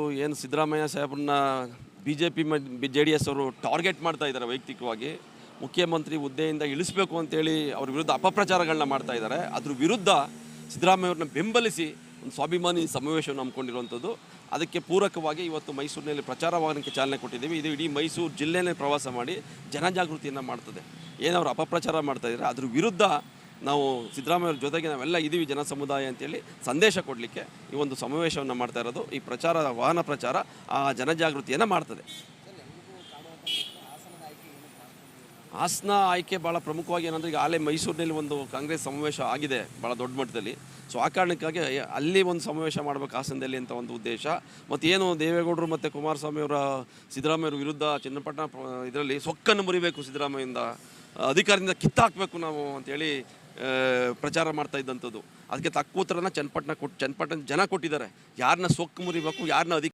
ಏನು ಸಿದ್ದರಾಮಯ್ಯ ಸಾಹೇಬ್ರನ್ನ BJP J D S ಅವರು ಟಾರ್ಗೆಟ್ ಮಾಡ್ತಾ ಇದ್ದಾರೆ. ವೈಯಕ್ತಿಕವಾಗಿ ಮುಖ್ಯಮಂತ್ರಿ ಹುದ್ದೆಯಿಂದ ಇಳಿಸಬೇಕು ಅಂತೇಳಿ ಅವ್ರ ವಿರುದ್ಧ ಅಪಪ್ರಚಾರಗಳನ್ನ ಮಾಡ್ತಾ ಇದ್ದಾರೆ. ಅದ್ರ ವಿರುದ್ಧ ಸಿದ್ದರಾಮಯ್ಯ ಅವ್ರನ್ನ ಬೆಂಬಲಿಸಿ ಒಂದು ಸ್ವಾಭಿಮಾನಿ ಸಮಾವೇಶವನ್ನು ಹಮ್ಮಿಕೊಂಡಿರುವಂಥದ್ದು. ಅದಕ್ಕೆ ಪೂರಕವಾಗಿ ಇವತ್ತು ಮೈಸೂರಿನಲ್ಲಿ ಪ್ರಚಾರ ವಾಹನಕ್ಕೆ ಚಾಲನೆ ಕೊಟ್ಟಿದ್ದೀವಿ. ಇದು ಇಡೀ ಮೈಸೂರು ಜಿಲ್ಲೆನೇ ಪ್ರವಾಸ ಮಾಡಿ ಜನಜಾಗೃತಿಯನ್ನು ಮಾಡ್ತದೆ. ಏನವರು ಅಪಪ್ರಚಾರ ಮಾಡ್ತಾ ಇದ್ದಾರೆ ಅದ್ರ ವಿರುದ್ಧ ನಾವು ಸಿದ್ದರಾಮಯ್ಯವ್ರ ಜೊತೆಗೆ ನಾವೆಲ್ಲ ಇದ್ದೀವಿ ಜನ ಸಮುದಾಯ ಅಂತೇಳಿ ಸಂದೇಶ ಕೊಡಲಿಕ್ಕೆ ಈ ಒಂದು ಸಮಾವೇಶವನ್ನು ಮಾಡ್ತಾ ಇರೋದು. ಈ ಪ್ರಚಾರ ವಾಹನ ಪ್ರಚಾರ ಆ ಜನಜಾಗೃತಿಯನ್ನು ಮಾಡ್ತದೆ. ಹಾಸನ ಆಯ್ಕೆ ಭಾಳ ಪ್ರಮುಖವಾಗಿ ಏನಂದರೆ ಈಗ ಆಲೇ ಮೈಸೂರಿನಲ್ಲಿ ಒಂದು ಕಾಂಗ್ರೆಸ್ ಸಮಾವೇಶ ಆಗಿದೆ ಭಾಳ ದೊಡ್ಡ ಮಟ್ಟದಲ್ಲಿ. ಸೊ ಆ ಕಾರಣಕ್ಕಾಗಿ ಅಲ್ಲಿ ಒಂದು ಸಮಾವೇಶ ಮಾಡಬೇಕು ಹಾಸನದಲ್ಲಿ ಅಂತ ಒಂದು ಉದ್ದೇಶ. ಮತ್ತು ಏನು ದೇವೇಗೌಡರು ಮತ್ತು ಕುಮಾರಸ್ವಾಮಿ ಅವರ ಸಿದ್ದರಾಮಯ್ಯವ್ರ ವಿರುದ್ಧ ಚನ್ನಪಟ್ಟಣ ಇದರಲ್ಲಿ ಸೊಕ್ಕನ್ನು ಮುರಿಬೇಕು, ಸಿದ್ದರಾಮಯ್ಯಿಂದ ಅಧಿಕಾರದಿಂದ ಕಿತ್ತಾಕಬೇಕು ನಾವು ಅಂತೇಳಿ ಪ್ರಚಾರ ಮಾಡ್ತಾ ಇದ್ದಂಥದ್ದು. ಅದಕ್ಕೆ ತಕ್ಕ ಉತ್ತರನ ಚನ್ನಪಟ್ಟಣ ಜನ ಕೊಟ್ಟಿದ್ದಾರೆ. ಯಾರನ್ನ ಸೊಕ್ಕು ಮುರಿಬೇಕು, ಯಾರನ್ನ